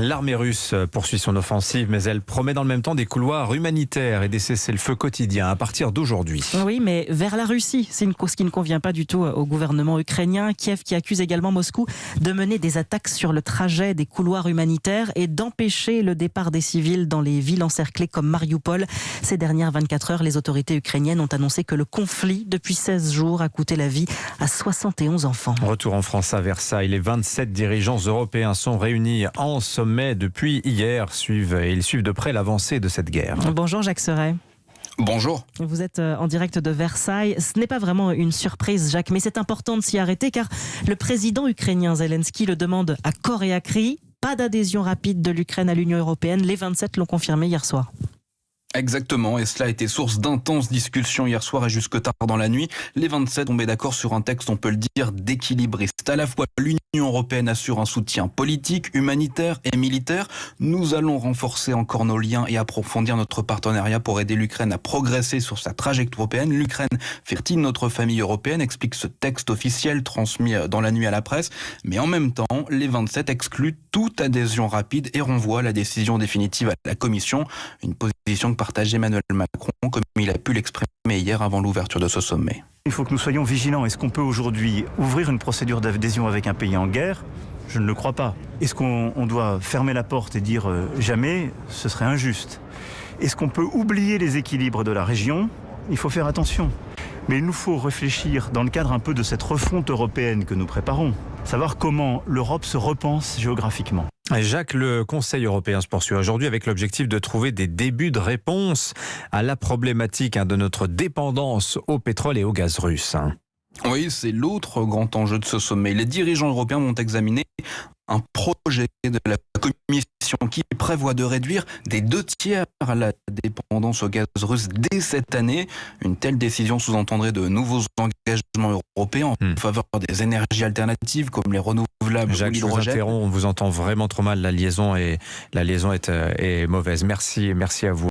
L'armée russe poursuit son offensive, mais elle promet dans le même temps des couloirs humanitaires et des cessez-le-feu quotidiens à partir d'aujourd'hui. Oui, mais vers la Russie, c'est une cause qui ne convient pas du tout au gouvernement ukrainien. Kiev qui accuse également Moscou de mener des attaques sur le trajet des couloirs humanitaires et d'empêcher le départ des civils dans les villes encerclées comme Mariupol. Ces dernières 24 heures, les autorités ukrainiennes ont annoncé que le conflit, depuis 16 jours, a coûté la vie à 71 enfants. Retour en France à Versailles. Les 27 dirigeants européens sont réunis en sommet depuis hier. Ils suivent de près l'avancée de cette guerre. Bonjour Jacques Serret. Bonjour. Vous êtes en direct de Versailles. Ce n'est pas vraiment une surprise, Jacques, mais c'est important de s'y arrêter car le président ukrainien Zelensky le demande à corps et à cri. Pas d'adhésion rapide de l'Ukraine à l'Union européenne. Les 27 l'ont confirmé hier soir. Exactement, et cela a été source d'intenses discussions hier soir et jusque tard dans la nuit. Les 27 tombaient d'accord sur un texte, on peut le dire, d'équilibriste. À la fois, l'Union européenne assure un soutien politique, humanitaire et militaire. Nous allons renforcer encore nos liens et approfondir notre partenariat pour aider l'Ukraine à progresser sur sa trajectoire européenne. L'Ukraine fait partie de notre famille européenne, explique ce texte officiel transmis dans la nuit à la presse. Mais en même temps, les 27 excluent toute adhésion rapide et renvoient la décision définitive à la Commission. Une position que partage Emmanuel Macron, comme il a pu l'exprimer hier avant l'ouverture de ce sommet. Il faut que nous soyons vigilants. Est-ce qu'on peut aujourd'hui ouvrir une procédure d'adhésion avec un pays en guerre ? Je ne le crois pas. Est-ce qu'on doit fermer la porte et dire jamais ? Ce serait injuste. Est-ce qu'on peut oublier les équilibres de la région ? Il faut faire attention. Mais il nous faut réfléchir dans le cadre un peu de cette refonte européenne que nous préparons. Savoir comment l'Europe se repense géographiquement. Jacques, le Conseil européen se poursuit aujourd'hui avec l'objectif de trouver des débuts de réponse à la problématique de notre dépendance au pétrole et au gaz russe. Oui, c'est l'autre grand enjeu de ce sommet. Les dirigeants européens vont examiner un projet de la Commission qui prévoit de réduire des 2/3 la dépendance au gaz russe dès cette année. Une telle décision sous-entendrait de nouveaux engagements européens en faveur des énergies alternatives comme les renouvelables Jacques, ou l'hydrogène. je vous interromps, on vous entend vraiment trop mal, la liaison est mauvaise. Merci à vous.